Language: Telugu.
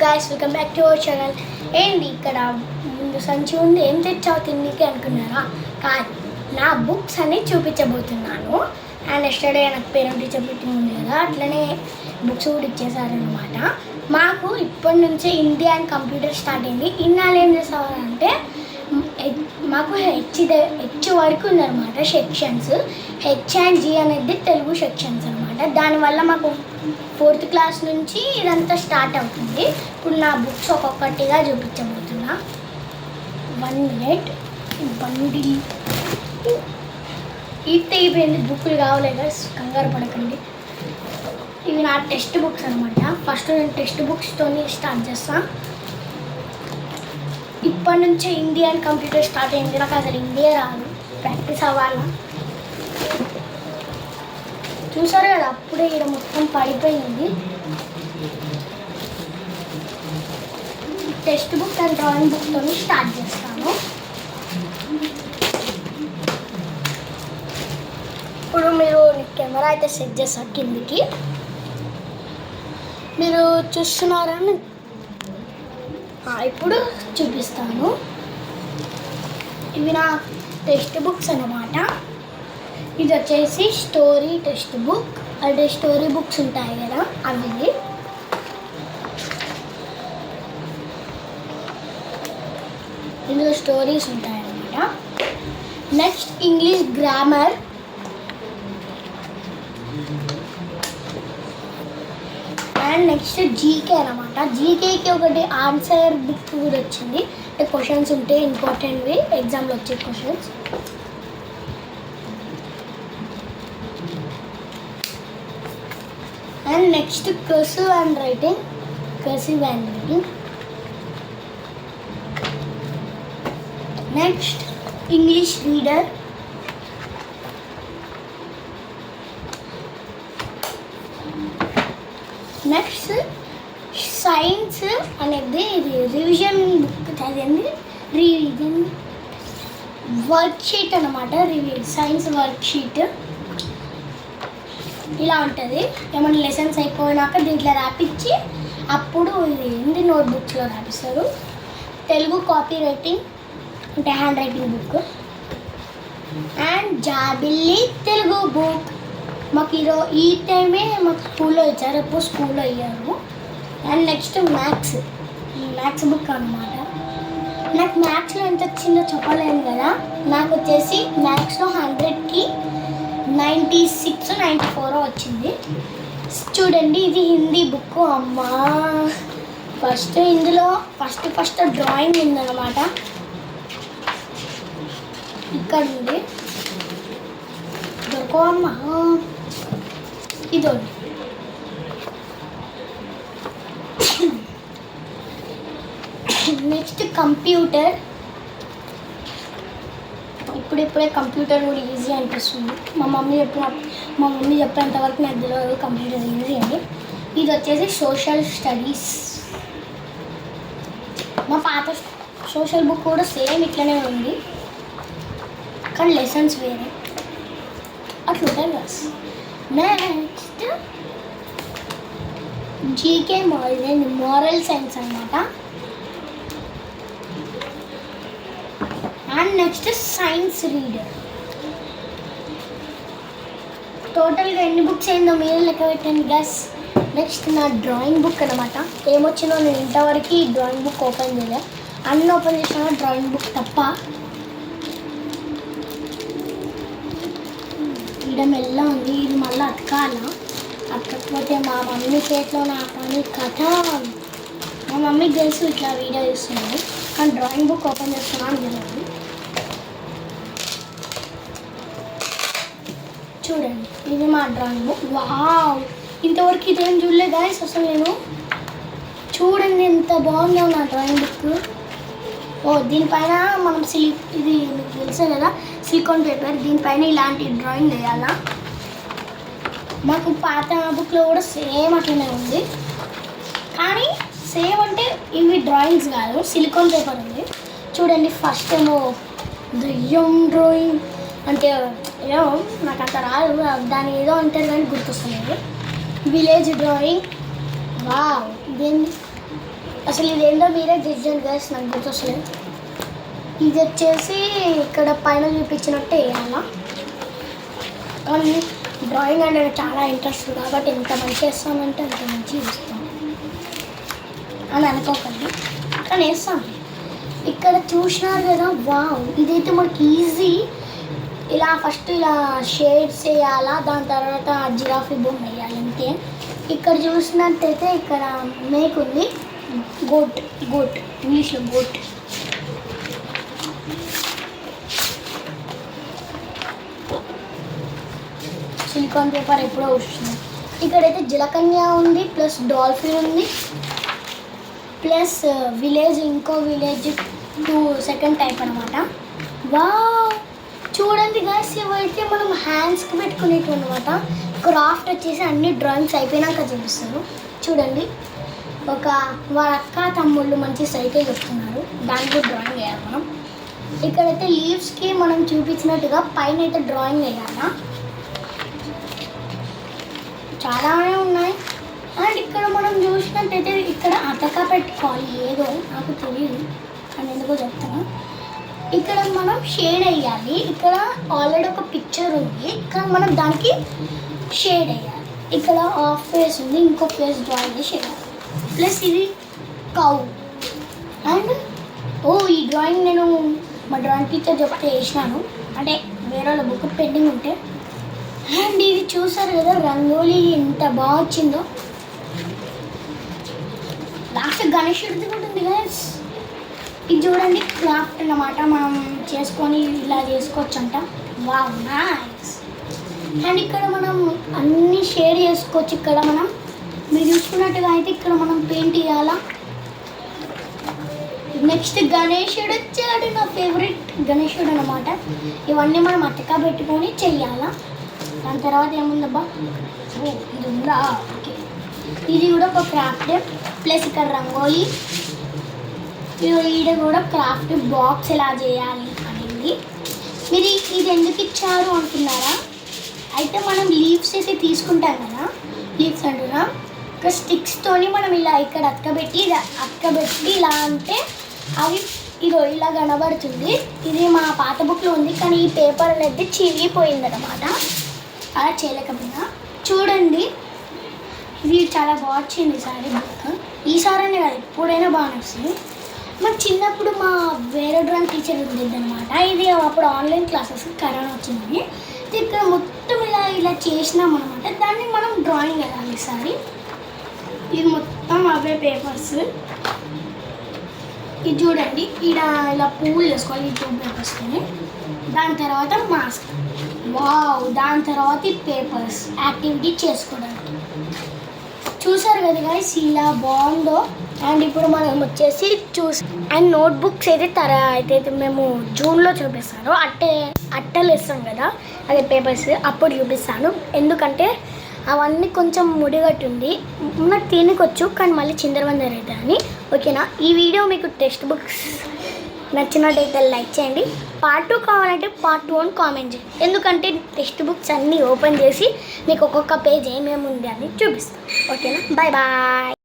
Guys welcome back to our channel. ఏంటి ఇక్కడ ముందు సంచి ఉంది, ఏం తెచ్చావు తిన్నికి అనుకున్నారా? కాదు, నా బుక్స్ అన్ని చూపించబోతున్నాను. అండ్ ఎస్టర్డే నాకు పేరెంట్ టీచర్ మీటింగ్ ఉంది కదా, అట్లనే బుక్స్ కూడా ఇచ్చేసారనమాట. మాకు ఇప్పటి నుంచే హిందీ అండ్ కంప్యూటర్ స్టార్ట్ అయింది. ఇన్నాళ్ళు ఏం చేసేవారంటే మాకు హెచ్ వరకు ఉందన్నమాట సెక్షన్స్. హెచ్ అండ్ జీ అనేది తెలుగు సెక్షన్స్ అనమాట. దానివల్ల మాకు 4th క్లాస్ నుంచి ఇదంతా స్టార్ట్ అవుతుంది. ఇప్పుడు నా బుక్స్ ఒక్కొక్కటిగా చూపించబోతున్నా. 1 మినిట్. బండిల్ ఇది అయిపోయింది, బుక్లు కావలేదా, కంగారు పడకండి. ఇవి నా టెక్స్ట్ బుక్స్ అనమాట. ఫస్ట్ నేను టెక్స్ట్ బుక్స్తో స్టార్ట్ చేస్తాను. ఇప్పటి నుంచే హిందీ అండ్ కంప్యూటర్ స్టార్ట్ అయింది. నాకు అసలు హిందీ రాదు, ప్రాక్టీస్ అవ్వాలా. చూసారు కదా, అప్పుడే ఇక్కడ మొత్తం పడిపోయింది. టెక్స్ట్ బుక్ అండ్ డ్రాయింగ్ బుక్తో స్టార్ట్ చేస్తాను. ఇప్పుడు మీరు కెమెరా అయితే సెట్ చేస్తారు కిందికి. మీరు చూస్తున్నారని ఇప్పుడు చూపిస్తాను. ఇవి నా టెక్స్ట్ బుక్స్ అన్నమాట. ఇది వచ్చేసి స్టోరీ టెక్స్ట్ బుక్, అంటే స్టోరీ బుక్స్ ఉంటాయి కదా అవి. ఇందులో స్టోరీస్ ఉంటాయి అన్నమాట. Next English grammar, and next GK అనమాట. జీకేకి ఒకటి ఆన్సర్ బుక్ కూడా వచ్చింది. అంటే క్వశ్చన్స్ ఉంటే ఇంపార్టెంట్వి, ఎగ్జామ్లో వచ్చే questions. And next cursive and writing. Next English reader. Next science అనేది ఇది రివిజన్ బుక్, చదివింది రివిజన్ వర్క్ షీట్ అనమాట. సైన్స్ వర్క్ షీట్ ఇలా ఉంటుంది. ఏమైనా లెసన్స్ అయిపోయినాక దీంట్లో రాపించి అప్పుడు ఇది హిందీ నోట్బుక్స్లో రాపిస్తారు. తెలుగు కాపీ రైటింగ్ అంటే హ్యాండ్ రైటింగ్ బుక్. అండ్ జాబిల్లి తెలుగు బుక్. మాకు ఈ టైమే మాకు స్కూల్లో ఇచ్చారు, ఎప్పుడు స్కూల్లో ఇయ్యారు. అండ్ నెక్స్ట్ మ్యాథ్స్ బుక్ అనమాట. నాకు మ్యాథ్స్లో ఎంత వచ్చిందో చెప్పలేను కదా. నాకు వచ్చేసి మ్యాథ్స్లో 100కి 96, 94 వచ్చింది. చూడండి, ఇది హిందీ బుక్. అమ్మా, ఇందులో ఫస్ట్ డ్రాయింగ్ ఉందన్నమాట. ఇక్కడ ఉంది, దొరకో అమ్మా. ఇదోండి. Next computer. ఇప్పుడే కంప్యూటర్ కూడా ఈజీ అనిపిస్తుంది. మా మమ్మీ చెప్పేంత వరకు నాకు తెలియదు కంప్యూటర్ ఈజీ అని. ఇది వచ్చేసి సోషల్ స్టడీస్. మా పాత సోషల్ బుక్ కూడా సేమ్ ఇట్లనే ఉంది, కానీ లెసన్స్ వేరే అట్లుంటాయి కదా. నెక్స్ట్ జీకే మారల్ సైన్స్ అనమాట. And next science reader. టోటల్గా ఎన్ని బుక్స్ అయిందో మీరు లెక్క పెట్టండి గస్. నెక్స్ట్ నా డ్రాయింగ్ బుక్ అనమాట. ఏమొచ్చిందో నేను ఇంతవరకు ఈ డ్రాయింగ్ బుక్ ఓపెన్ చేయలే. అన్నీ ఓపెన్ చేసిన డ్రాయింగ్ బుక్ తప్ప. ఇక్కడ మెల్ల ఉంది, ఇది మళ్ళీ అతకపోతే మా మమ్మీ చేతిలో నా పని కథ. మా మమ్మీకి తెలుసు ఇట్లా వీడియో చేస్తున్నాను, కానీ డ్రాయింగ్ బుక్ ఓపెన్ చేస్తున్నాను తెలియదు. చూడండి, ఇది మా డ్రాయింగ్ బుక్. వావ్, ఇంతవరకు ఇదేం చూడలే గాయస్ అసలు నేను. చూడండి ఎంత బాగుందో నా డ్రాయింగ్ బుక్. దీనిపైన మనం ఇది మీకు తెలుసే కదా, సిలికాన్ పేపర్. దీనిపైన ఇలాంటి డ్రాయింగ్ వేయాలా. మాకు పాత బుక్లో కూడా సేమ్ అట్లనే ఉంది, కానీ సేమ్ అంటే ఇవి డ్రాయింగ్స్ కాదు, సిలికాన్ పేపర్ ఉంది. చూడండి, ఫస్ట్ ఏమో దయ్యం డ్రాయింగ్ అంటే ఏమో నాకు అంత రాదు, దాని ఏదో అంటారు కానీ గుర్తొస్తుంది. Village drawing. వావ్, ఇదేంటి అసలు ఇదేంటో మీరే జడ్జెంట్ గైస్, నాకు గుర్తొస్తలేదు. ఇది వచ్చేసి ఇక్కడ పైన చూపించినట్టే వేయాలా. కానీ డ్రాయింగ్ అంటే చాలా ఇంట్రెస్ట్ కాబట్టి ఎంత మంచి వేస్తామంటే అంత మంచి వేస్తాం అని అనుకోకండి, కానీ వేస్తాం. ఇక్కడ చూసినారు కదా, వావ్, ఇదైతే మనకి ఈజీ. ఇలా ఫస్ట్ ఇలా షేడ్స్ వేయాలా, దాని తర్వాత జిరాఫీ బొమ్మ వేయాలి అంతే. ఇక్కడ చూసినట్టయితే ఇక్కడ మేక్ ఉంది, గోట్, ఇంగ్లీష్లో గోట్. సిలికాన్ పేపర్ ఎప్పుడో వస్తుంది. ఇక్కడైతే జలకన్య ఉంది, ప్లస్ డాల్ఫిన్ ఉంది, ప్లస్ విలేజ్, ఇంకో విలేజ్ 2 టైప్ అనమాట. వావ్, చూడండి గాయస్, ఇవైతే మనం హ్యాండ్స్కి పెట్టుకునేవి అనమాట. క్రాఫ్ట్ వచ్చేసి అన్ని డ్రాయింగ్స్ అయిపోయినాక చూపిస్తారు. చూడండి, ఒక వాళ్ళ అక్క తమ్ముళ్ళు మంచి సైకిల్ చెప్తున్నారు, దానికి డ్రాయింగ్ వేయాలి మనం. ఇక్కడైతే లీవ్స్కి మనం చూపించినట్టుగా పైన అయితే డ్రాయింగ్ వేయాలా. చాలానే ఉన్నాయి. అండ్ ఇక్కడ మనం చూసినట్టయితే ఇక్కడ అతక పెట్టుకోవాలి, ఏదో నాకు తెలియదు అని ఎందుకో చెప్తాను. ఇక్కడ మనం షేడ్ వేయాలి. ఇక్కడ ఆల్రెడీ ఒక పిక్చర్ ఉంది, ఇక్కడ మనం దానికి షేడ్ వేయాలి. ఇక్కడ హాఫ్ ఫేస్ ఉంది, ఇంకో ఫేస్ డ్రాయింగ్ చేసి వేయాలి. ప్లస్ ఇది కౌ. అండ్ ఈ డ్రాయింగ్ నేను మా డ్రాయింగ్ టీచర్ చెప్తే వేసినాను, అంటే వేరే వాళ్ళ బుక్ పెండింగ్ ఉంటే. అండ్ ఇది చూసారు కదా, రంగోలీ ఎంత బాగా వచ్చిందో. లాస్ట్ గణేశుడిది కూడా ఉంది గైస్. ఇది చూడండి, క్రాఫ్ట్ అన్నమాట, మనం చేసుకొని ఇలా చేసుకోవచ్చు అంట. Wow, nice. అండ్ ఇక్కడ మనం అన్ని షేడ్ చేసుకోవచ్చు. ఇక్కడ మనం మీరు చూసుకున్నట్టుగా అయితే ఇక్కడ మనం పెయింట్ చేయాలా. నెక్స్ట్ గణేశుడు వచ్చాడు, నా ఫేవరెట్ గణేశుడు అనమాట. ఇవన్నీ మనం అట్టక పెట్టుకొని చెయ్యాలా. దాని తర్వాత ఏముందబ్బా, ఇది ఉందా, ఓకే. ఇది కూడా ఒక క్రాఫ్ట్. ప్లస్ ఇక్కడ రంగోలీ, ఈడ కూడా క్రాఫ్ట్ బాక్స్ ఎలా చేయాలి అనేది. మీరు ఇది ఎందుకు ఇచ్చారు అనుకున్నారా? అయితే మనం లీవ్స్ అయితే తీసుకుంటాం కదా, లీవ్స్ అంటున్నా, ఒక స్టిక్స్తోని మనం ఇలా ఇక్కడ అతకబెట్టి ఇలా అంటే అవి ఇదో ఇలా కనబడుతుంది. ఇది మా పాత బుక్లో ఉంది, కానీ ఈ పేపర్ అనేది చిరిగిపోయిందన్నమాట, అలా చేయలేకపోయినా. చూడండి, ఇది చాలా బాగా వచ్చింది ఈసారి బుక్. ఈసారనే కాదు, ఎప్పుడైనా బాగా వస్తుంది. మాకు చిన్నప్పుడు మా వేరే డ్రాయింగ్ టీచర్ ఉండేది అనమాట. ఇది అప్పుడు ఆన్లైన్ క్లాసెస్, కరోనా వచ్చింది. ఇక్కడ మొత్తం ఇలా చేసినాం అనమాట. దాన్ని మనం డ్రాయింగ్ వేయాలి ఈసారి. ఇది మొత్తం అవే పేపర్స్. ఇది చూడండి, ఇలా పువ్వులు చేసుకోవాలి ఈ 2 పేపర్స్ని. దాని తర్వాత మాస్క్, వావ్. దాని తర్వాత ఈ పేపర్స్ యాక్టివిటీ చేసుకోవడానికి. చూసారు కదా గైస్, ఇలా బాగుందో. అండ్ ఇప్పుడు మనం వచ్చేసి అండ్ నోట్బుక్స్ అయితే మేము జూన్లో చూపిస్తాను. అట్టలు వేస్తాం కదా, అదే పేపర్స్, అప్పుడు చూపిస్తాను. ఎందుకంటే అవన్నీ కొంచెం ముడిగట్టుంది, నాకు తినకొచ్చు, కానీ మళ్ళీ చిందరవందర అవుతాయని. ఓకేనా? ఈ వీడియో మీకు టెక్స్ట్ బుక్స్ నచ్చినట్టయితే లైక్ చేయండి. పార్ట్ 2 కావాలంటే పార్ట్ 2 అని కామెంట్ చేయండి. ఎందుకంటే టెక్స్ట్ బుక్స్ అన్నీ ఓపెన్ చేసి మీకు ఒక్కొక్క పేజ్ ఏమేమి ఉంది అని చూపిస్తాను. ఓకేనా? Bye bye.